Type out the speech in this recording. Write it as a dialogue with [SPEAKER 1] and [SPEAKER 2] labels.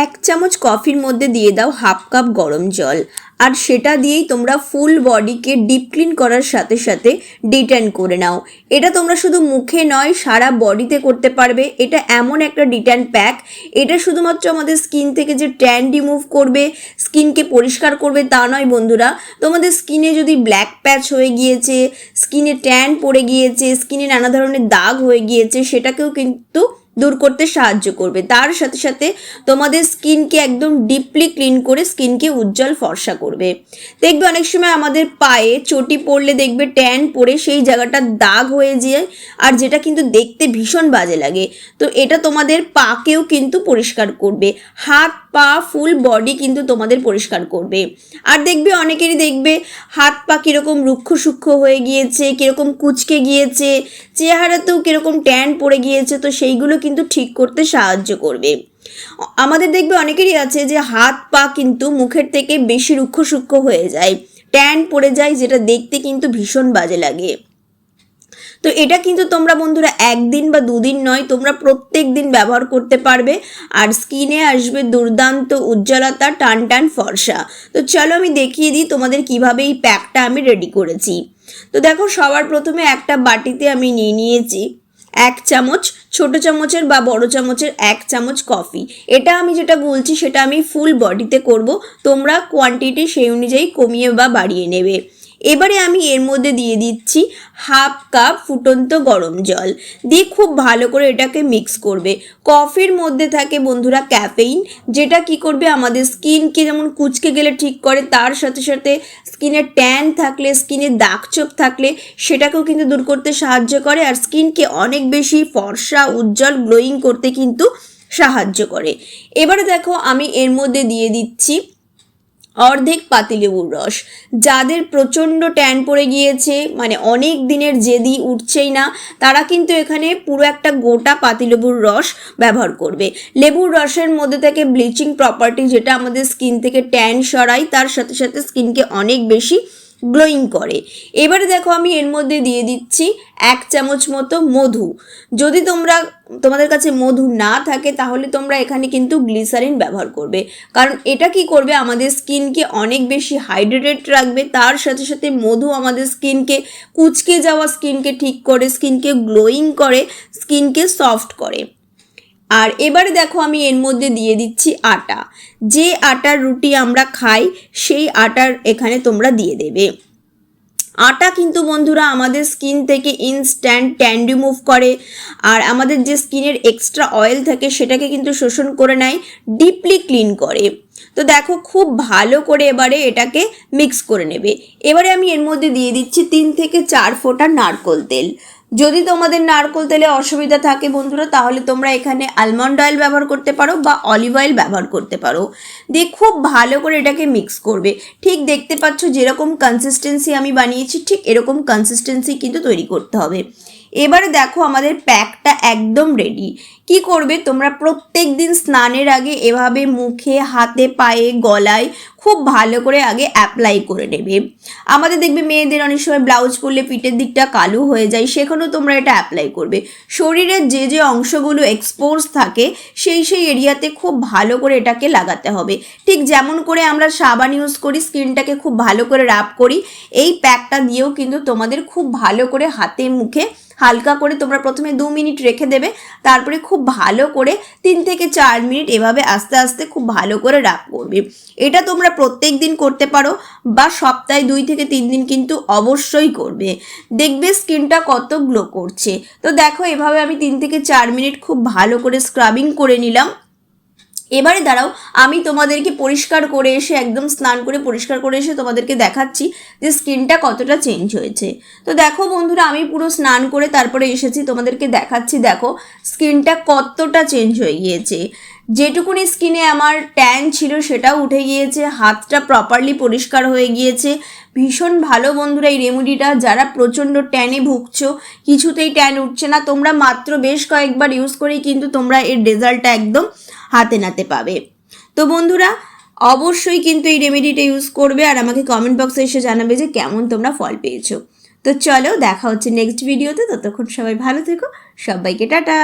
[SPEAKER 1] এক চামচ কফির মধ্যে দিয়ে দাও হাফ কাপ গরম জল, আর সেটা দিয়েই তোমরা ফুল বডিকে ডিপ ক্লিন করার সাথে সাথে ডিটেন করে নাও। এটা তোমরা শুধু মুখে নয়, সারা বডিতে করতে পারবে। এটা এমন একটা ডিটেন প্যাক, এটা শুধুমাত্র আমাদের স্কিন থেকে যে ট্যান রিমুভ করবে, স্কিনকে পরিষ্কার করবে তা নয় বন্ধুরা। তোমাদের স্কিনে যদি ব্ল্যাক প্যাচ হয়ে গিয়েছে, স্কিনে ট্যান পড়ে গিয়েছে, স্কিনে নানা ধরনের দাগ হয়ে গিয়েছে, সেটাকেও কিন্তু দূর করতে সাহায্য করবে। তার সাথে সাথে তোমাদের স্কিনকে একদম ডিপলি ক্লিন করে স্কিনকে উজ্জ্বল ফর্সা করবে। দেখবে অনেক সময় আমাদের পায়ে চটি পড়লে দেখবে ট্যান পড়ে সেই জায়গাটা দাগ হয়ে যায়, আর যেটা কিন্তু দেখতে ভীষণ বাজে লাগে। তো এটা তোমাদের পাকেও কিন্তু পরিষ্কার করবে, হাত পা ফুল বডি কিন্তু তোমাদের পরিষ্কার করবে। আর দেখবে অনেকেরই দেখবে হাত পা কীরকম রুক্ষ সূক্ষ্ম হয়ে গিয়েছে, কীরকম কুঁচকে গিয়েছে, চেহারাতেও কীরকম ট্যান পড়ে গিয়েছে, তো সেইগুলো কিন্তু ঠিক করতে সাহায্য করবে। আমাদের দেখবে অনেকেরই আছে যে হাত পা কিন্তু মুখের থেকে বেশি রুক্ষ সূক্ষ্ম হয়ে যায়, ট্যান পড়ে যায়, যেটা দেখতে কিন্তু ভীষণ বাজে লাগে। তো এটা কিন্তু তোমরা বন্ধুরা একদিন বা দুদিন নয়, তোমরা প্রত্যেক দিন ব্যবহার করতে পারবে, আর স্কিনে আসবে দুর্দান্ত উজ্জ্বলতা, টান টান ফর্সা। তো চলো আমি দেখিয়ে দিই তোমাদের কিভাবে এই প্যাকটা আমি রেডি করেছি। তো দেখো, সবার প্রথমে একটা বাটিতে আমি নিয়ে নিয়েছি 1 চামচ, ছোট চামচের বা বড় চামচের 1 চামচ কফি। এটা আমি যেটা বলছি সেটা আমি ফুল বডিতে করব, তোমরা কোয়ান্টিটি সেই অনুযায়ী কমিয়ে বা বাড়িয়ে নেবে। এবারে আমি এর মধ্যে দিয়ে দিচ্ছি হাফ কাপ ফুটন্ত গরম জল, দিয়ে খুব ভালো করে এটাকে মিক্স করবে। কফির মধ্যে থাকে বন্ধুরা ক্যাফেইন, যেটা কি করবে আমাদের স্কিনকে যেমন কুচকে গেলে ঠিক করে, তার সাথে সাথে স্কিনে ট্যান থাকলে, স্কিনে দাগছোপ থাকলে সেটাকেও কিন্তু দূর করতে সাহায্য করে, আর স্কিনকে অনেক বেশি ফর্সা, উজ্জ্বল, গ্লোয়িং করতে কিন্তু সাহায্য করে। এবারে দেখো আমি এর মধ্যে দিয়ে দিচ্ছি অর্ধেক পাতিলেবুর রস। যাদের প্রচণ্ড ট্যান পড়ে গিয়েছে, মানে অনেক দিনের জেদি উঠছেই না, তারা কিন্তু এখানে পুরো একটা গোটা পাতিলেবুর রস ব্যবহার করবে। লেবুর রসের মধ্যে থেকে ব্লিচিং প্রপার্টি, যেটা আমাদের স্কিন থেকে ট্যান সরায়, তার সাথে সাথে স্কিনকে অনেক বেশি গ্লোয়িং করে। এবারে দেখো আমি এর মধ্যে দিয়ে দিচ্ছি 1 চামচ মতো মধু। যদি তোমাদের কাছে মধু না থাকে তাহলে তোমরা এখানে কিন্তু গ্লিসারিন ব্যবহার করবে, কারণ এটা কি করবে আমাদের স্কিনকে অনেক বেশি হাইড্রেটেড রাখবে। তার সাথে সাথে মধু আমাদের স্কিনকে, কুচকে যাওয়া স্কিনকে ঠিক করে, স্কিনকে গ্লোয়িং করে, স্কিনকে সফট করে। আর এবারে দেখো আমি এর মধ্যে দিয়ে দিচ্ছি আটা। যে আটার রুটি আমরা খাই সেই আটার এখানে তোমরা দিয়ে দেবে। আটা কিন্তু বন্ধুরা আমাদের স্কিন থেকে ইনস্ট্যান্ট ট্যান রিমুভ করে, আর আমাদের যে স্কিনের এক্সট্রা অয়েল থাকে সেটাকে কিন্তু শোষণ করে নেয়, ডিপলি ক্লিন করে। তো দেখো খুব ভালো করে এবারে এটাকে মিক্স করে নেবে। এবারে আমি এর মধ্যে দিয়ে দিচ্ছি 3 থেকে 4 ফোঁটা নারকোল তেল। যদি তোমাদের নারকোল তেলে অসুবিধা থাকে বন্ধুরা, তাহলে তোমরা এখানে আলমন্ড অয়েল ব্যবহার করতে পারো বা অলিভ অয়েল ব্যবহার করতে পারো। দিয়ে খুব ভালো করে এটাকে মিক্স করবে। ঠিক দেখতে পাচ্ছ যেরকম কনসিস্টেন্সি আমি বানিয়েছি, ঠিক এরকম কনসিস্টেন্সি কিন্তু তৈরি করতে হবে। এবারে দেখো আমাদের প্যাকটা একদম রেডি। কি করবে তোমরা, প্রত্যেক দিন স্নানের আগে এভাবে মুখে, হাতে, পায়ে, গলায় খুব ভালো করে আগে অ্যাপ্লাই করে নেবে। আমাদের দেখবে মেয়েদের অনেক সময় ব্লাউজ পরলে পিঠের দিকটা কালো হয়ে যায়, সেখানেও তোমরা এটা অ্যাপ্লাই করবে। শরীরের যে যে অংশগুলো এক্সপোজ থাকে সেই এরিয়াতে খুব ভালো করে এটাকে লাগাতে হবে। ঠিক যেমন করে আমরা সাবান ইউজ করি, স্কিনটাকে খুব ভালো করে র্যাপ করি, এই প্যাকটা দিয়েও কিন্তু তোমাদের খুব ভালো করে হাতে, মুখে হালকা করে তোমরা প্রথমে 2 মিনিট রেখে দেবে, তারপরে খুব ভালো করে 3 থেকে 4 মিনিট এভাবে আস্তে আস্তে খুব ভালো করে র্যাপ করবে। এটা তোমরা প্রত্যেক দিন করতে পারো বা সপ্তাহে 2 থেকে 3 দিন কিন্তু অবশ্যই করবে, দেখবে স্কিনটা কত গ্লো করছে। তো দেখো এভাবে আমি 3 থেকে 4 মিনিট খুব ভালো করে স্ক্রাবিং করে নিলাম। এবারে দাঁড়াও, আমি তোমাদেরকে পরিষ্কার করে এসে, একদম স্নান করে পরিষ্কার করে এসে তোমাদেরকে দেখাচ্ছি যে স্কিনটা কতটা চেঞ্জ হয়েছে। তো দেখো বন্ধুরা, আমি পুরো স্নান করে তারপরে এসেছি, তোমাদেরকে দেখাচ্ছি। দেখো স্কিনটা কতটা চেঞ্জ হয়ে গিয়েছে। যেটুকুনি স্কিনে আমার ট্যান ছিল সেটাও উঠে গিয়েছে, হাতটা প্রপারলি পরিষ্কার হয়ে গিয়েছে। ভীষণ ভালো বন্ধুরা এই রেমেডিটা। যারা প্রচণ্ড ট্যানে ভুগছো, কিছুতেই ট্যান উঠছে না, তোমরা মাত্র বেশ কয়েকবার ইউজ করেই কিন্তু তোমরা এর রেজাল্টটা একদম হাতে নাতে পাবে। তো বন্ধুরা অবশ্যই কিন্তু এই রেমেডিটা ইউজ করবে, আর আমাকে কমেন্ট বক্সে এসে জানাবে যে কেমন তোমরা ফল পেয়েছো। তো চলো দেখা হচ্ছে নেক্সট ভিডিওতে, ততক্ষণ সবাই ভালো থেকো, সবাইকে টাটা।